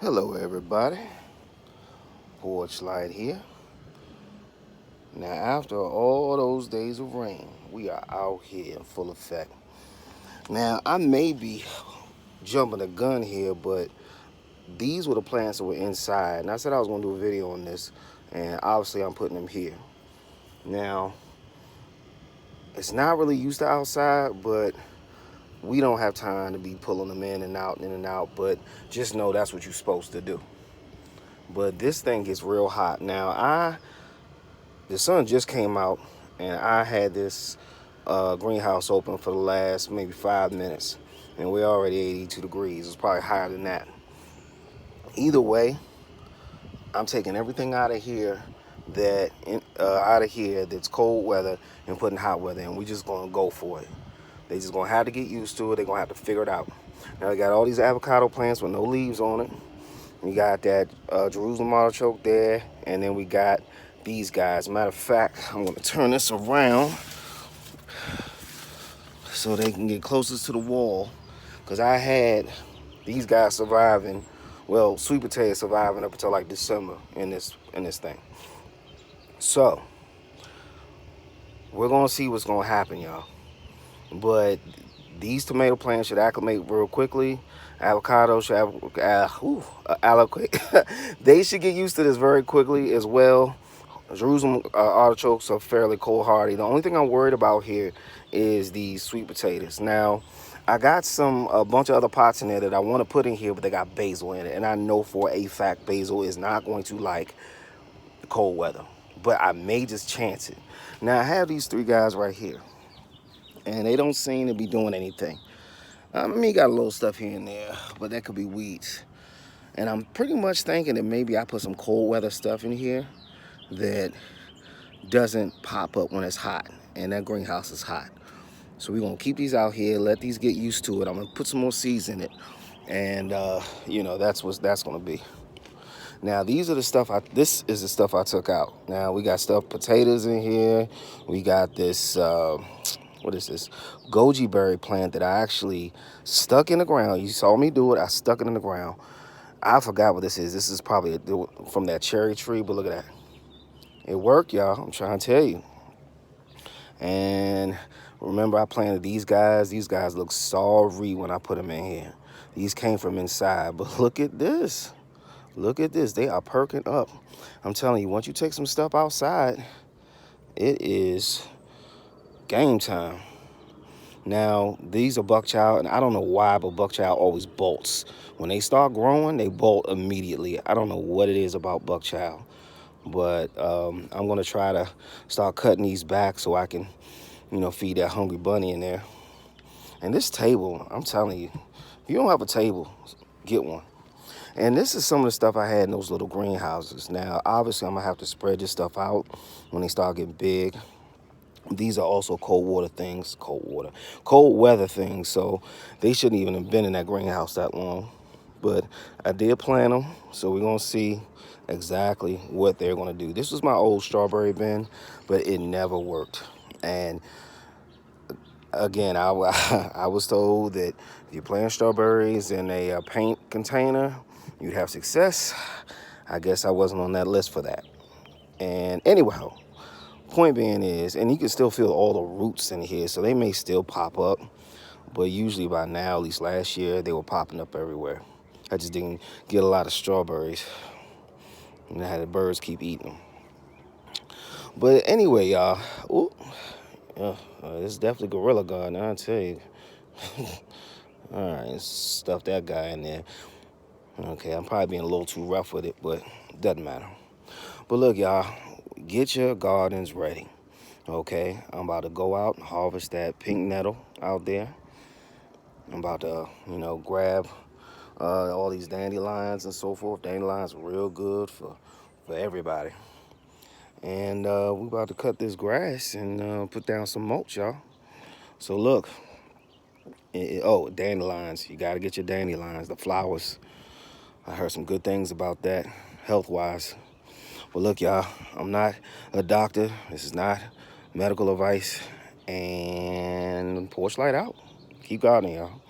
Hello everybody, Porch Light here. Now after all those days of rain, we are out here in full effect. Now I may be jumping the gun here, but these were the plants that were inside. And I said I was gonna do a video on this, and obviously I'm putting them here. Now, it's not really used to outside, but we don't have time to be pulling them in and out, but just know that's what you're supposed to do. But this thing gets real hot. Now the sun just came out, and I had this greenhouse open for the last maybe 5 minutes, and we're already 82 degrees. It's probably higher than that. Either way, I'm taking everything out of here that's cold weather and putting hot weather, and we just gonna go for it. They just gonna have to get used to it. They're gonna have to figure it out. Now, we got all these avocado plants with no leaves on it. We got that Jerusalem artichoke there, and then we got these guys. Matter of fact, I'm gonna turn this around so they can get closest to the wall, because I had these guys surviving, well, sweet potato surviving up until like December in this thing. So we're gonna see what's gonna happen, y'all. But these tomato plants should acclimate real quickly. Avocado should allocate. They should get used to this very quickly as well. Jerusalem artichokes are fairly cold hardy. The only thing I'm worried about here is these sweet potatoes. Now, I got a bunch of other pots in there that I want to put in here, but they got basil in it, and I know for a fact basil is not going to like the cold weather. But I may just chance it. Now I have these three guys right here, and they don't seem to be doing anything. I mean, got a little stuff here and there, but that could be weeds. And I'm pretty much thinking that maybe I put some cold weather stuff in here that doesn't pop up when it's hot, and that greenhouse is hot. So we're gonna keep these out here, let these get used to it. I'm gonna put some more seeds in it, and that's what that's gonna be. Now this is the stuff I took out. Now we got stuffed potatoes in here. We got this, what is this? Goji berry plant that I actually stuck in the ground. You saw me do it, I stuck it in the ground. I forgot what this is. This is probably from that cherry tree, but look at that. It worked, y'all, I'm trying to tell you. And remember, I planted these guys. These guys look sorry when I put them in here. These came from inside, but look at this. Look at this, they are perking up. I'm telling you, once you take some stuff outside, it is game time. Now, these are buckchild, and I don't know why, but buckchild always bolts. When they start growing, they bolt immediately. I don't know what it is about buckchild, but I'm gonna try to start cutting these back so I can, feed that hungry bunny in there. And this table, I'm telling you, if you don't have a table, get one. And this is some of the stuff I had in those little greenhouses. Now, obviously, I'm gonna have to spread this stuff out when they start getting big. These are also cold weather things, so they shouldn't even have been in that greenhouse that long. But I did plant them, so we're gonna see exactly what they're gonna do. This was my old strawberry bin, but it never worked. And again, I was told that if you plant strawberries in a paint container, you'd have success. I guess I wasn't on that list for that. And anyhow, point being is, and you can still feel all the roots in here, so they may still pop up, but usually by now, at least last year, they were popping up everywhere. I just didn't get a lot of strawberries, and I had the birds keep eating them. But anyway, y'all, it's definitely Gorilla God, I'll tell you. All right, stuff that guy in there. Okay, I'm probably being a little too rough with it, but it doesn't matter. But look, y'all, get your gardens ready, okay? I'm about to go out and harvest that pink nettle out there. I'm about to, grab all these dandelions and so forth. Dandelions are real good for everybody. And we're about to cut this grass and put down some mulch, y'all. So look, dandelions. You got to get your dandelions, the flowers. I heard some good things about that, health-wise. But look, y'all, I'm not a doctor. This is not medical advice. And Porch Light out. Keep gardening, y'all.